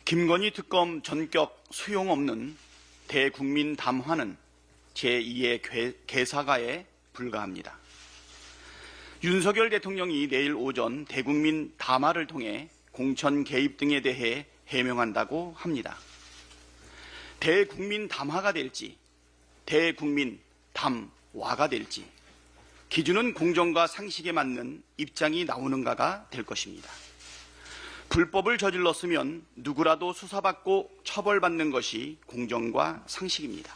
김건희 특검 전격 소용없는 대국민 담화는 제2의 개사가에 불과합니다. 윤석열 대통령이 내일 오전 대국민 담화를 통해 공천 개입 등에 대해 해명한다고 합니다. 대국민 담화가 될지 대국민 담화가 될지 기준은 공정과 상식에 맞는 입장이 나오는가가 될 것입니다. 불법을 저질렀으면 누구라도 수사받고 처벌받는 것이 공정과 상식입니다.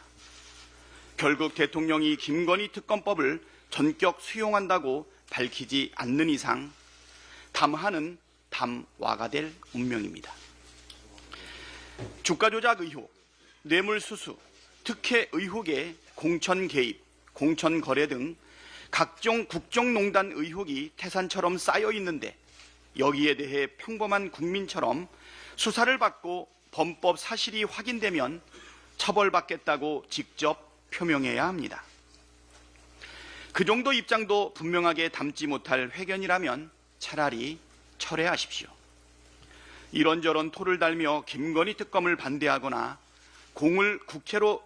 결국 대통령이 김건희 특검법을 전격 수용한다고 밝히지 않는 이상 담화는 담화가 될 운명입니다. 주가 조작 의혹, 뇌물수수, 특혜 의혹에 공천 개입, 공천 거래 등 각종 국정농단 의혹이 태산처럼 쌓여 있는데 여기에 대해 평범한 국민처럼 수사를 받고 범법 사실이 확인되면 처벌받겠다고 직접 표명해야 합니다. 그 정도 입장도 분명하게 담지 못할 회견이라면 차라리 철회하십시오. 이런저런 토를 달며 김건희 특검을 반대하거나 공을 국회로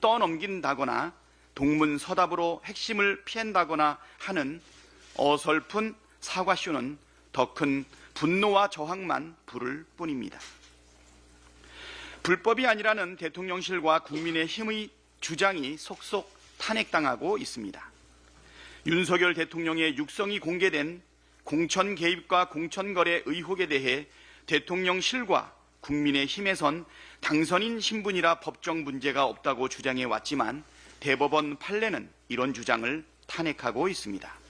떠넘긴다거나 동문서답으로 핵심을 피한다거나 하는 어설픈 사과쇼는 더 큰 분노와 저항만 부를 뿐입니다. 불법이 아니라는 대통령실과 국민의힘의 주장이 속속 탄핵당하고 있습니다. 윤석열 대통령의 육성이 공개된 공천 개입과 공천 거래 의혹에 대해 대통령실과 국민의힘에선 당선인 신분이라 법정 문제가 없다고 주장해 왔지만 대법원 판례는 이런 주장을 탄핵하고 있습니다.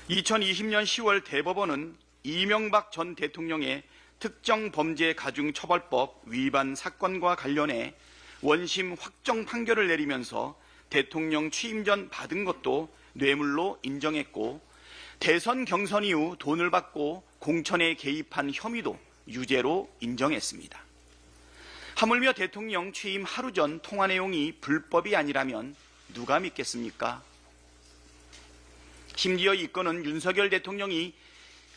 2020년 10월 대법원은 이명박 전 대통령의 특정범죄가중처벌법 위반 사건과 관련해 원심 확정 판결을 내리면서 대통령 취임 전 받은 것도 뇌물로 인정했고 대선 경선 이후 돈을 받고 공천에 개입한 혐의도 유죄로 인정했습니다. 하물며 대통령 취임 하루 전 통화 내용이 불법이 아니라면 누가 믿겠습니까? 심지어 이 건은 윤석열 대통령이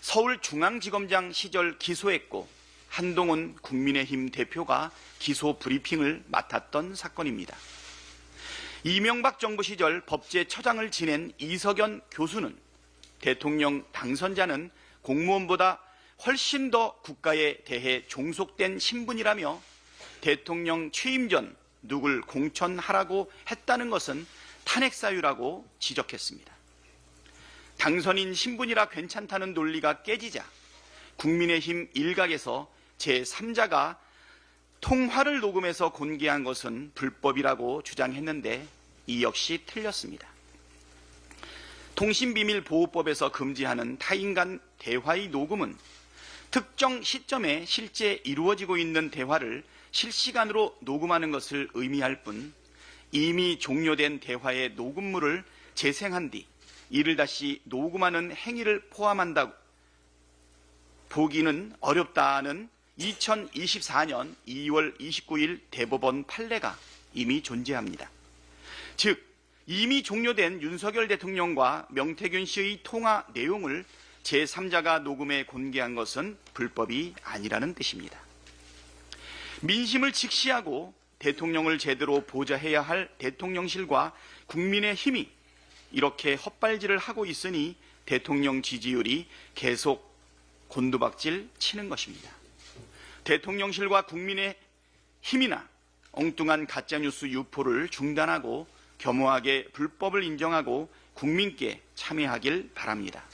서울중앙지검장 시절 기소했고 한동훈 국민의힘 대표가 기소 브리핑을 맡았던 사건입니다. 이명박 정부 시절 법제처장을 지낸 이석연 교수는 대통령 당선자는 공무원보다 훨씬 더 국가에 대해 종속된 신분이라며 대통령 취임 전 누굴 공천하라고 했다는 것은 탄핵 사유라고 지적했습니다. 당선인 신분이라 괜찮다는 논리가 깨지자 국민의힘 일각에서 제3자가 통화를 녹음해서 공개한 것은 불법이라고 주장했는데 이 역시 틀렸습니다. 통신비밀보호법에서 금지하는 타인 간 대화의 녹음은 특정 시점에 실제 이루어지고 있는 대화를 실시간으로 녹음하는 것을 의미할 뿐 이미 종료된 대화의 녹음물을 재생한 뒤 이를 다시 녹음하는 행위를 포함한다고 보기는 어렵다는 2024년 2월 29일 대법원 판례가 이미 존재합니다. 즉 이미 종료된 윤석열 대통령과 명태균 씨의 통화 내용을 제3자가 녹음해 공개한 것은 불법이 아니라는 뜻입니다. 민심을 직시하고 대통령을 제대로 보좌해야 할 대통령실과 국민의힘이 이렇게 헛발질을 하고 있으니 대통령 지지율이 계속 곤두박질 치는 것입니다. 대통령실과 국민의힘이나 엉뚱한 가짜뉴스 유포를 중단하고 겸허하게 불법을 인정하고 국민께 참여하길 바랍니다.